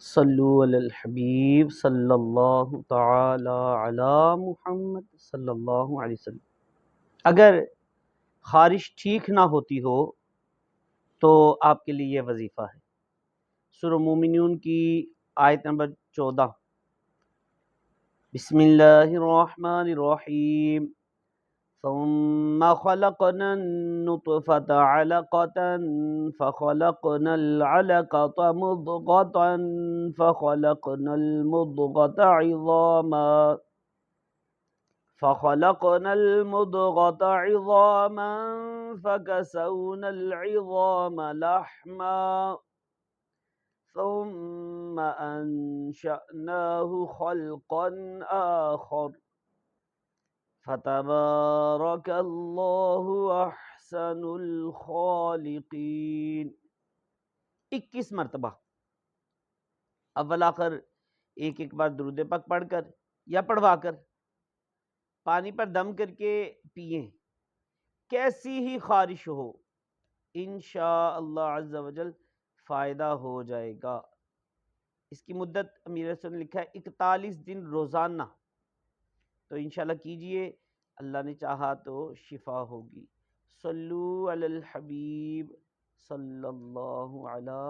صلو علی الحبیب صلی اللہ تعالی علی محمد صلی اللہ علیہ وسلم۔ اگر خارش ٹھیک نہ ہوتی ہو تو آپ کے لیے یہ وظیفہ ہے۔ سورہ مومنون کی آیت نمبر 14۔ بسم اللہ الرحمن الرحیم۔ ثم خلقنا النطفة علقة فخلقنا العلقة مضغة فخلقنا المضغة عظاما فكسونا العظام لحما ثم أنشأناه خلقا آخر فتبارك الله أحسن الخالقين۔ 21 مرتبہ اول آخر ایک ایک بار درود پاک پڑھ کر یا پڑھوا کر پانی پر دم کر کے پئیں، کیسی ہی خارش ہو انشاءاللہ عز و جل فائدہ ہو جائے گا۔ اس کی مدت امیر رسول نے لکھا ہے 41 دن روزانہ، تو انشاءاللہ کیجئے، اللہ نے چاہا تو شفا ہوگی۔ صلو علی الحبیب صلی اللہ علیہ